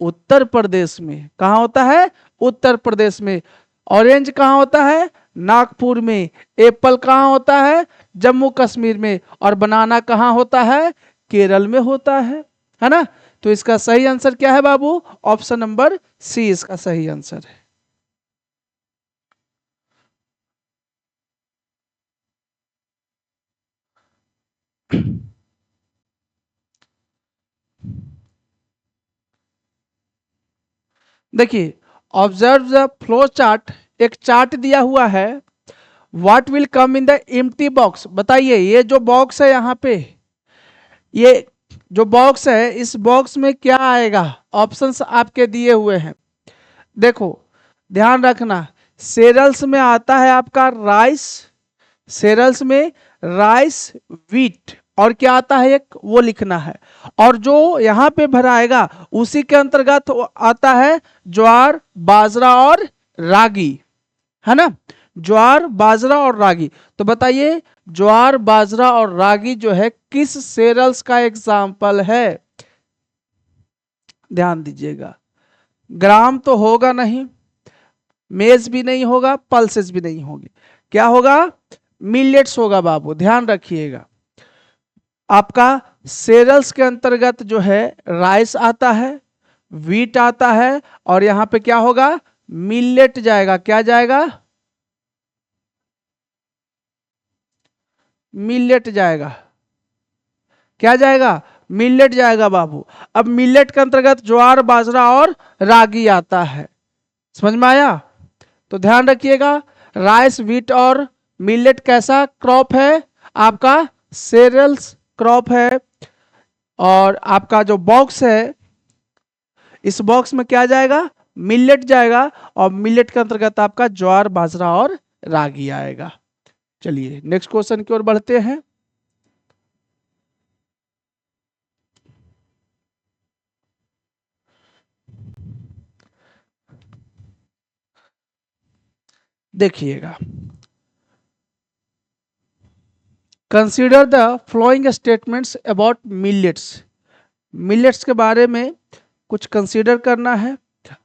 उत्तर प्रदेश में। कहां होता है? उत्तर प्रदेश में। ऑरेंज कहां होता है? नागपुर में। एप्पल कहां होता है? जम्मू कश्मीर में। और बनाना कहां होता है? केरल में होता है ना। तो इसका सही आंसर क्या है बाबू? ऑप्शन नंबर सी इसका सही आंसर है। देखिए ऑब्जर्व द फ्लो चार्ट, एक चार्ट दिया हुआ है। What will come in the empty box? बताइए ये जो बॉक्स है यहाँ पे, ये जो बॉक्स है इस बॉक्स में क्या आएगा? ऑप्शंस आपके दिए हुए हैं। देखो ध्यान रखना, सेरल्स में आता है आपका राइस, सेरल्स में राइस, वीट और क्या आता है एक वो लिखना है। और जो यहाँ पे भराएगा उसी के अंतर्गत आता है ज्वार, बाजरा और रागी, है ना। ज्वार, बाजरा और रागी। तो बताइए ज्वार, बाजरा और रागी जो है किस सेरल्स का एग्जाम्पल है? ध्यान दीजिएगा। ग्राम तो होगा नहीं, मेज भी नहीं होगा, पल्सेस भी नहीं होगी। क्या होगा? मिलेट्स होगा बाबू, ध्यान रखिएगा। आपका सेरल्स के अंतर्गत जो है राइस आता है, वीट आता है और यहां पे क्या होगा? मिलेट जाएगा। क्या जाएगा? मिलेट जाएगा। क्या जाएगा? मिलेट जाएगा बाबू। अब मिलेट के अंतर्गत ज्वार, बाजरा और रागी आता है। समझ में आया? तो ध्यान रखिएगा, राइस, वीट और मिलेट कैसा क्रॉप है? आपका सेरियल्स क्रॉप है। और आपका जो बॉक्स है इस बॉक्स में क्या जाएगा? मिलेट जाएगा। और मिलेट के अंतर्गत आपका ज्वार, बाजरा और रागी आएगा। चलिए नेक्स्ट क्वेश्चन की ओर बढ़ते हैं। देखिएगा, consider the following statements about millets. Millets के बारे में कुछ कंसीडर करना है।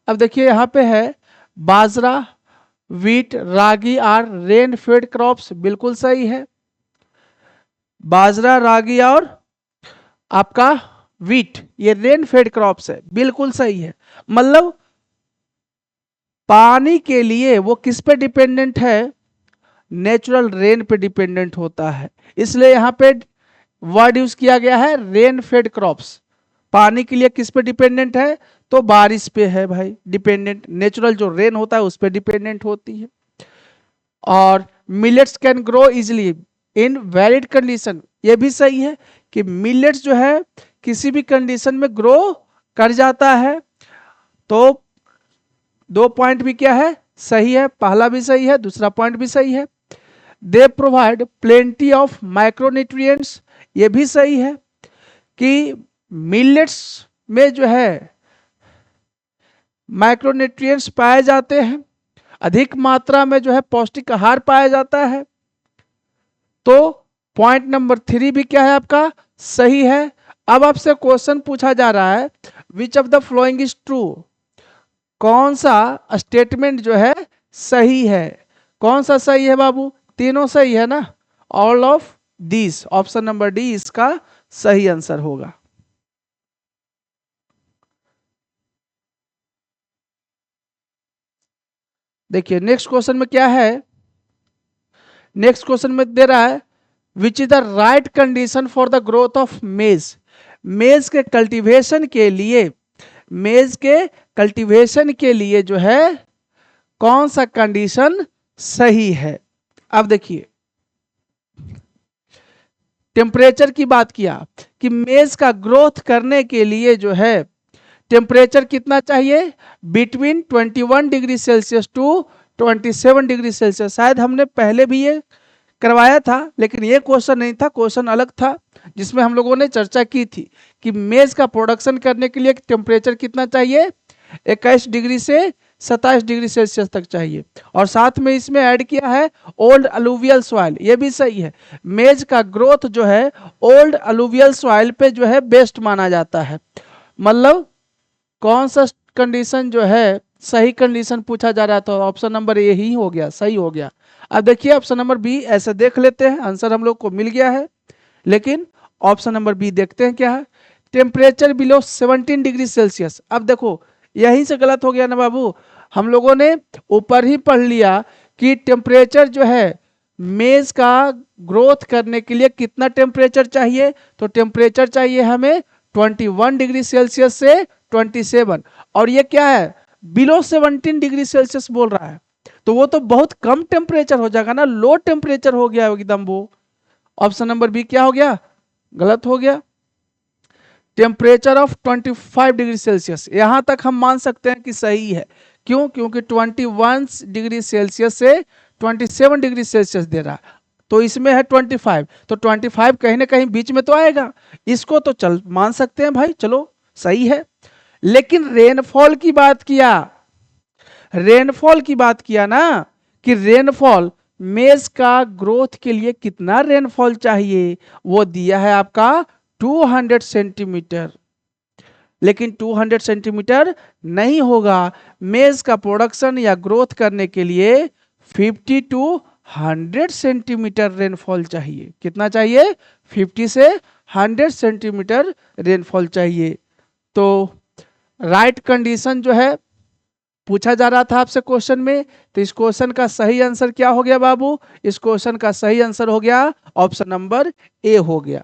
अब देखिए यहाँ पे है bajra, wheat, ragi are rain fed crops, बिल्कुल सही है। बाजरा, रागी और आपका वीट ये रेन फेड क्रॉप्स है, बिल्कुल सही है। मतलब पानी के लिए वो किस पे डिपेंडेंट है? नेचुरल रेन पे डिपेंडेंट होता है। इसलिए यहाँ पे वर्ड यूज किया गया है रेन फेड क्रॉप्स। पानी के लिए किस पे डिपेंडेंट है? तो बारिश पे है भाई डिपेंडेंट। नेचुरल जो रेन होता है उस पे डिपेंडेंट होती है। और millets can grow easily in valid condition, ये भी सही है कि मिलेट्स जो है किसी भी कंडीशन में ग्रो कर जाता है। तो दो पॉइंट भी क्या है? सही है। पहला भी सही है, दूसरा पॉइंट भी सही है। They provide plenty of micronutrients, ये भी सही है कि मिलेट्स में जो है माइक्रोन्यूट्रिएंट्स पाए जाते हैं, अधिक मात्रा में जो है पौष्टिक आहार पाया जाता है। तो पॉइंट नंबर 3 भी क्या है आपका? सही है। अब आपसे क्वेश्चन पूछा जा रहा है which of the following is true, कौन सा स्टेटमेंट जो है सही है। कौन सा सही है बाबू, तीनों सही है ना, all of this, option number D इसका सही आंसर होगा। देखिए नेक्स्ट क्वेश्चन में क्या है, नेक्स्ट क्वेश्चन में दे रहा है which is the right condition for the growth of मेज। मेज के कल्टीवेशन के लिए, मेज के कल्टीवेशन के लिए जो है कौन सा कंडीशन सही है। अब देखिए टेम्परेचर की बात किया कि मेज का ग्रोथ करने के लिए जो है टेम्परेचर कितना चाहिए, between 21 degree Celsius to 27 degree Celsius. शायद हमने पहले भी ये करवाया था, लेकिन ये क्वेश्चन नहीं था, क्वेश्चन अलग था जिसमें हम लोगों ने चर्चा की थी कि मेज का प्रोडक्शन करने के लिए टेम्परेचर कितना चाहिए, 21 डिग्री से 27 डिग्री सेल्सियस तक चाहिए। और साथ में इसमें ऐड किया है ओल्ड अलुवियल सॉइल, ये भी सही है। मेज का ग्रोथ जो है ओल्ड अलुवियल सॉइल पे जो है बेस्ट माना जाता है। मतलब कौन सा कंडीशन जो है सही कंडीशन पूछा जा रहा था, ऑप्शन नंबर ए ही हो गया, सही हो गया। अब देखिए ऑप्शन नंबर बी, ऐसे देख लेते हैं आंसर हम लोग को मिल गया है, लेकिन ऑप्शन नंबर बी देखते हैं क्या है, टेम्परेचर बिलो 17 डिग्री सेल्सियस। अब देखो यहीं से गलत हो गया ना बाबू, हम लोगों ने ऊपर ही पढ़ लिया कि टेम्परेचर जो है मेज का ग्रोथ करने के लिए कितना टेम्परेचर चाहिए, तो टेम्परेचर चाहिए हमें 21 डिग्री सेल्सियस से 27, और ये क्या है बिलो 17 डिग्री सेल्सियस बोल रहा है, तो वो तो बहुत कम टेम्परेचर हो जाएगा ना, लो टेम्परेचर हो गया एकदम वो। ऑप्शन नंबर बी क्या हो गया, गलत हो गया। टेम्परेचर ऑफ 25 डिग्री सेल्सियस, यहां तक हम मान सकते हैं कि सही है। क्यों, क्योंकि 21 डिग्री सेल्सियस से 27 डिग्री सेल्सियस दे रहा है, तो इसमें है 25, तो 25 कहीं ना कहीं बीच में तो आएगा, इसको तो चल मान सकते हैं भाई, चलो सही है। लेकिन रेनफॉल की बात किया, रेनफॉल की बात किया ना, कि रेनफॉल मेज का ग्रोथ के लिए कितना रेनफॉल चाहिए, वो दिया है आपका 200 सेंटीमीटर। लेकिन 200 सेंटीमीटर नहीं होगा, मेज का प्रोडक्शन या ग्रोथ करने के लिए 50 टू 100 सेंटीमीटर रेनफॉल चाहिए। कितना चाहिए, 50 से 100 सेंटीमीटर रेनफॉल चाहिए। तो राइट कंडीशन जो है पूछा जा रहा था आपसे क्वेश्चन में, तो इस क्वेश्चन का सही आंसर क्या हो गया बाबू, इस क्वेश्चन का सही आंसर हो गया ऑप्शन नंबर ए हो गया।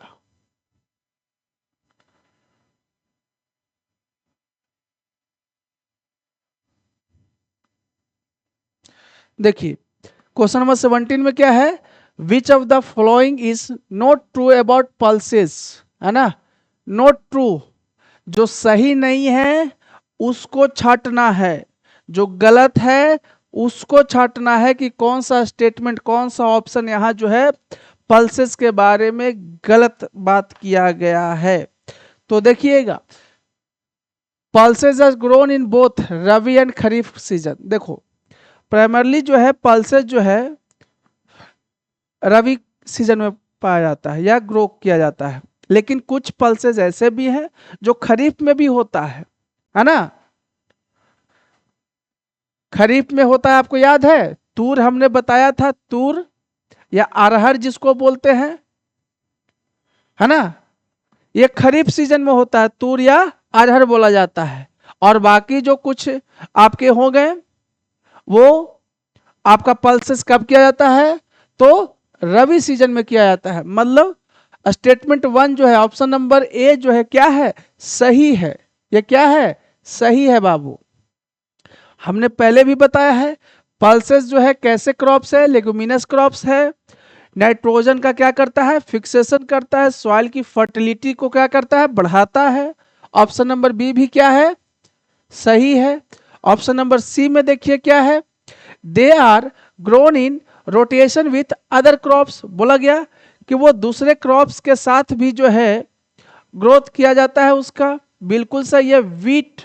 देखिए क्वेश्चन नंबर 17 में क्या है, which of the following is not true about pulses, है ना, नॉट ट्रू, जो सही नहीं है उसको छांटना है, जो गलत है उसको छांटना है कि कौन सा स्टेटमेंट, कौन सा ऑप्शन यहाँ जो है पल्सेस के बारे में गलत बात किया गया है। तो देखिएगा pulses are grown in both rabi and kharif season. देखो प्राइमरली जो है पल्सेस जो है रवि सीजन में पाया जाता है या ग्रो किया जाता है, लेकिन कुछ पल्सेस ऐसे भी हैं जो खरीफ में भी होता है ना। खरीफ में होता है, आपको याद है तूर हमने बताया था, तूर या अरहर जिसको बोलते हैं, है ना, ये खरीफ सीजन में होता है, तूर या अरहर बोला जाता है। और बाकी जो कुछ आपके हो गए वो आपका पल्सेस कब किया जाता है, तो रवि सीजन में किया जाता है। मतलब स्टेटमेंट 1 जो है ऑप्शन नंबर ए जो है क्या है, सही है। ये क्या है, सही है बाबू। हमने पहले भी बताया है पल्सेस जो है कैसे क्रॉप्स है, लेगुमिनस क्रॉप्स है। नाइट्रोजन का क्या करता है, फिक्सेशन करता है, सॉइल की फर्टिलिटी को क्या करता है, बढ़ाता है। ऑप्शन नंबर बी भी क्या है, सही है। ऑप्शन नंबर सी में देखिए क्या है, they are grown in rotation with other crops, बोला गया कि वो दूसरे क्रॉप्स के साथ भी जो है ग्रोथ किया जाता है उसका, बिल्कुल सही है। वीट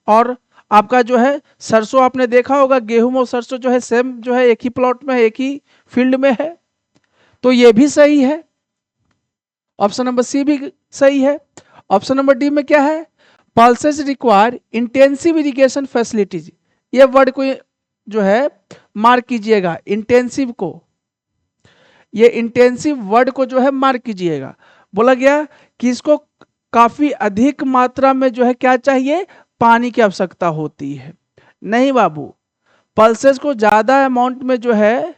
और आपका जो है सरसों, आपने देखा होगा गेहूं और सरसों जो है सेम जो है एक ही प्लॉट में, एक ही फील्ड में है, तो ये भी सही है। ऑप्शन नंबर सी भी सही है। ऑप्शन नंबर डी में क्या है, pulses require intensive irrigation facilities. ये वर्ड को जो है मार्क कीजिएगा, इंटेंसिव को, ये इंटेंसिव वर्ड को जो है मार्क कीजिएगा। बोला गया कि इसको काफी अधिक मात्रा में जो है क्या चाहिए, पानी की आवश्यकता होती है। नहीं बाबू, पल्सेस को ज्यादा अमाउंट में जो है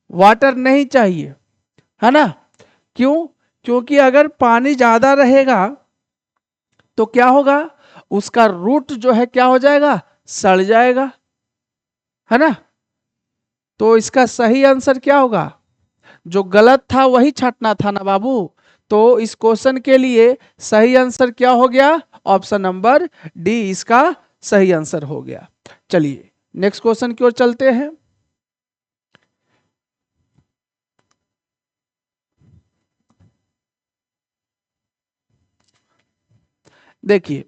वाटर नहीं चाहिए, है ना। क्यों? क्योंकि अगर पानी ज्यादा रहेगा तो क्या होगा, उसका रूट जो है क्या हो जाएगा, सड़ जाएगा, है ना। तो इसका सही आंसर क्या होगा, जो गलत था वही छांटना था ना बाबू। तो इस क्वेश्चन के लिए सही आंसर क्या हो गया, ऑप्शन नंबर डी इसका सही आंसर हो गया। चलिए नेक्स्ट क्वेश्चन की ओर चलते हैं। देखिए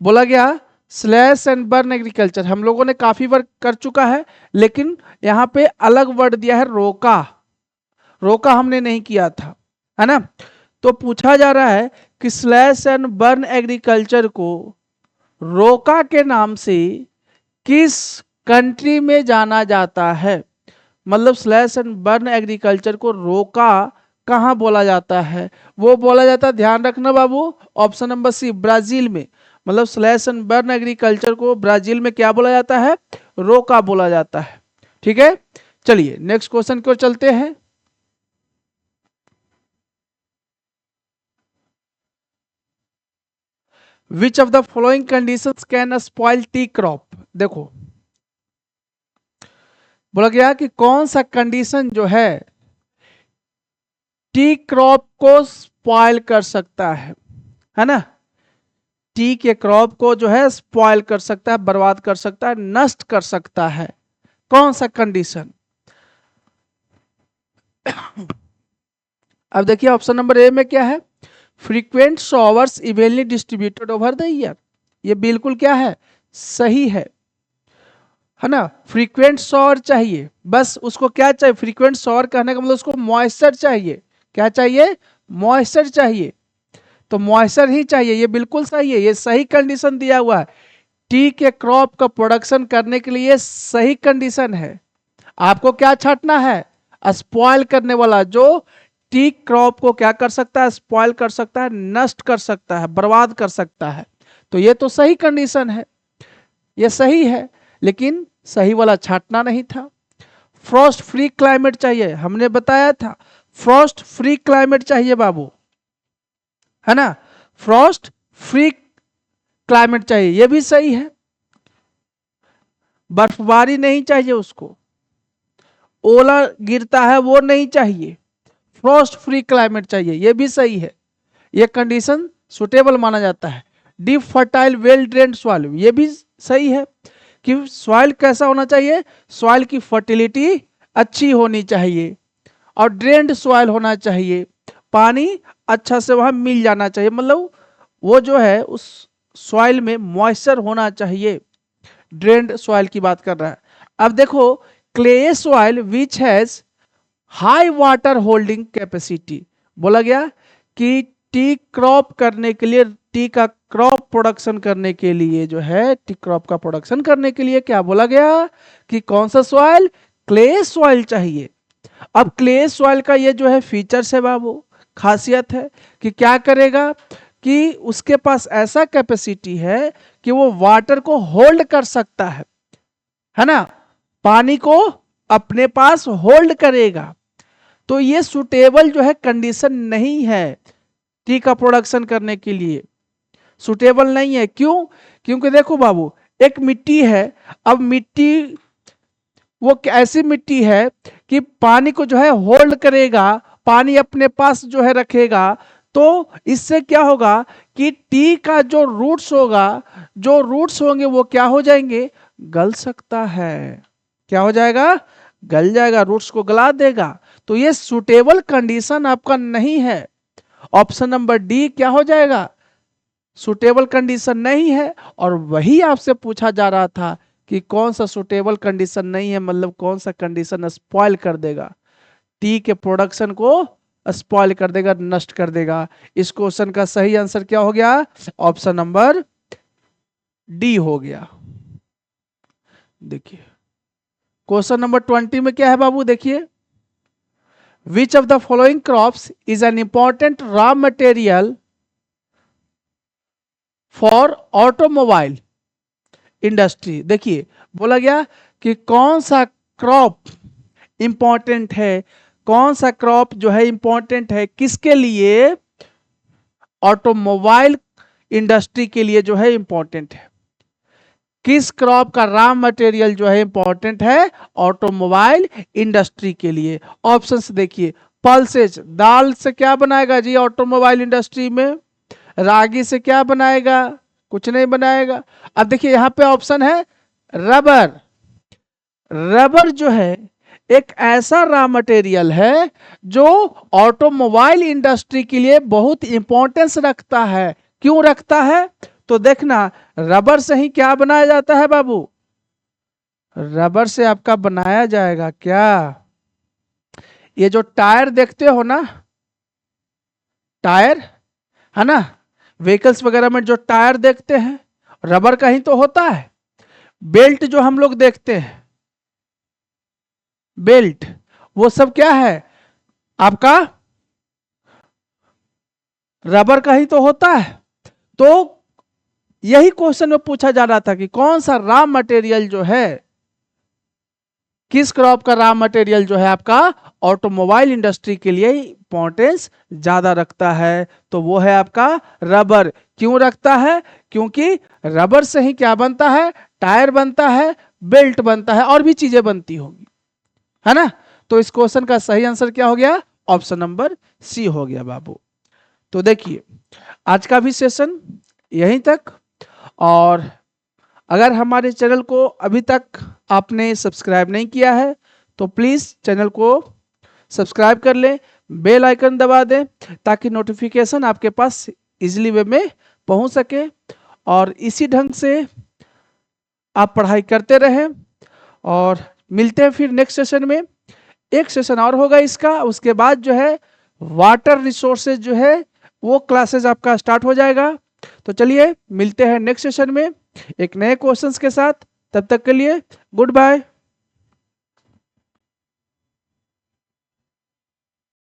बोला गया स्लैश एंड बर्न एग्रीकल्चर हम लोगों ने काफी बार कर चुका है, लेकिन यहां पे अलग वर्ड दिया है रोका। रोका हमने नहीं किया था, है ना। तो पूछा जा रहा है कि स्लैश एंड बर्न एग्रीकल्चर को रोका के नाम से किस कंट्री में जाना जाता है। मतलब स्लैश एंड बर्न एग्रीकल्चर को रोका कहाँ बोला जाता है, वो बोला जाता है, ध्यान रखना बाबू, ऑप्शन नंबर सी ब्राजील में। मतलब स्लैश एंड बर्न एग्रीकल्चर को ब्राजील में क्या बोला जाता है, रोका बोला जाता है। ठीक है, चलिए नेक्स्ट क्वेश्चन की ओर चलते हैं। विच of the following conditions can spoil T crop. देखो बोला गया कि कौन सा कंडीशन जो है टी क्रॉप को स्पॉइल कर सकता है ना। टी के क्रॉप को जो है स्पॉइल कर सकता है, बर्बाद कर सकता है, नष्ट कर सकता है। कौन सा कंडीशन। अब देखिए ऑप्शन नंबर ए में क्या है, frequent showers evenly distributed over the year. ये बिल्कुल क्या है, सही है ना। फ्रीक्वेंट शॉवर चाहिए, बस उसको क्या चाहिए, फ्रीक्वेंट शॉवर कहने का मतलब उसको मॉइस्चर चाहिए। क्या चाहिए, मॉइस्चर चाहिए। तो मॉइस्चर ही चाहिए, ये बिल्कुल सही है, ये सही कंडीशन दिया हुआ है। टी के क्रॉप का प्रोडक्शन करने के लिए सही कंडीशन है। आपको क्या छांटना है, स्पॉइल करने वाला, जो टी क्रॉप को क्या कर सकता है, स्पॉइल कर सकता है, नष्ट कर सकता है, बर्बाद कर सकता है। तो ये तो सही कंडीशन है, ये सही है, लेकिन सही वाला छांटना नहीं था। फ्रॉस्ट फ्री क्लाइमेट चाहिए, हमने बताया था फ्रॉस्ट फ्री क्लाइमेट चाहिए बाबू, है ना। फ्रॉस्ट फ्री क्लाइमेट चाहिए, ये भी सही है। बर्फबारी नहीं चाहिए उसको, ओला गिरता है वो नहीं चाहिए, फ्रॉस्ट फ्री क्लाइमेट चाहिए, ये भी सही है। ये कंडीशन सुटेबल माना जाता है। Deep fertile well drained soil, ये भी सही है कि सॉइल कैसा होना चाहिए, सॉइल की फर्टिलिटी अच्छी होनी चाहिए, और ड्रेन्ड सॉइल होना चाहिए, पानी अच्छा से वहां मिल जाना चाहिए, मतलब वो जो है उस सॉइल में मॉइस्चर होना चाहिए। ड्रेन्ड सॉइल की बात कर रहा है। अब देखो clay soil which has high water holding capacity. बोला गया कि टी क्रॉप करने के लिए, टी का क्रॉप प्रोडक्शन करने के लिए जो है, टी क्रॉप का प्रोडक्शन करने के लिए क्या बोला गया कि कौन सा सॉइल, क्ले सॉइल चाहिए। अब क्ले सॉइल का ये जो है फीचर्स है बाबू, खासियत है कि क्या करेगा कि उसके पास ऐसा कैपेसिटी है कि वो वाटर को होल्ड कर सकता है ना, पानी को अपने पास होल्ड करेगा। तो ये सुटेबल जो है कंडीशन नहीं है टी का प्रोडक्शन करने के लिए, सुटेबल नहीं है। क्यों? क्योंकि देखो बाबू एक मिट्टी है, अब मिट्टी वो ऐसी मिट्टी है कि पानी को जो है होल्ड करेगा, पानी अपने पास जो है रखेगा। तो इससे क्या होगा कि टी का जो रूट्स होगा, जो रूट्स होंगे वो क्या हो जाएंगे, गल सकता है। क्या हो जाएगा, गल जाएगा, रूट्स को गला देगा। तो ये सुटेबल कंडीशन आपका नहीं है। ऑप्शन नंबर डी क्या हो जाएगा, सुटेबल कंडीशन नहीं है। और वही आपसे पूछा जा रहा था कि कौन सा सुटेबल कंडीशन नहीं है, मतलब कौन सा कंडीशन स्पॉइल कर देगा, टी के प्रोडक्शन को स्पॉइल कर देगा, नष्ट कर देगा। इस क्वेश्चन का सही आंसर क्या हो गया? ऑप्शन नंबर डी हो गया। देखिए क्वेश्चन नंबर 20 में क्या है बाबू, देखिए विच of the following crops is an important raw material for automobile industry. देखिए बोला गया कि कौन सा क्रॉप इंपॉर्टेंट है, कौन सा क्रॉप जो है इंपॉर्टेंट है किसके लिए? ऑटोमोबाइल इंडस्ट्री के लिए जो है इंपॉर्टेंट है। किस क्रॉप का रॉ मटेरियल जो है इंपॉर्टेंट है ऑटोमोबाइल इंडस्ट्री के लिए? ऑप्शंस देखिए, पल्सेज, दाल से क्या बनाएगा जी ऑटोमोबाइल इंडस्ट्री में? रागी से क्या बनाएगा? कुछ नहीं बनाएगा। अब देखिए यहां पे ऑप्शन है रबर। रबर जो है एक ऐसा रॉ मटेरियल है जो ऑटोमोबाइल इंडस्ट्री के लिए बहुत इंपॉर्टेंस रखता है। क्यों रखता है? तो देखना रबर से ही क्या बनाया जाता है बाबू? रबर से आपका बनाया जाएगा क्या? ये जो टायर देखते हो ना, टायर है ना, व्हीकल्स वगैरह में जो टायर देखते हैं रबर का ही तो होता है। बेल्ट जो हम लोग देखते हैं, बेल्ट, वो सब क्या है आपका? रबर का ही तो होता है। तो यही क्वेश्चन में पूछा जा रहा था कि कौन सा रॉ मटेरियल जो है, किस क्रॉप का रॉ मटेरियल जो है आपका ऑटोमोबाइल इंडस्ट्री के लिए इंपॉर्टेंस ज्यादा रखता है? तो वो है आपका रबर। क्यों रखता है? क्योंकि रबर से ही क्या बनता है? टायर बनता है, बेल्ट बनता है, और भी चीजें बनती होगी, है ना। तो इस क्वेश्चन का सही आंसर क्या हो गया? ऑप्शन नंबर सी हो गया बाबू। तो देखिए आज का भी सेशन यहीं तक, और अगर हमारे चैनल को अभी तक आपने सब्सक्राइब नहीं किया है तो प्लीज़ चैनल को सब्सक्राइब कर लें, बेल आइकन दबा दें ताकि नोटिफिकेशन आपके पास इजीली वे में पहुंच सके, और इसी ढंग से आप पढ़ाई करते रहें। और मिलते हैं फिर नेक्स्ट सेशन में। एक सेशन और होगा इसका, उसके बाद जो है वाटर रिसोर्सेज जो है वो क्लासेस आपका स्टार्ट हो जाएगा। तो चलिए मिलते हैं नेक्स्ट सेशन में एक नए क्वेश्चंस के साथ। तब तक के लिए गुड बाय।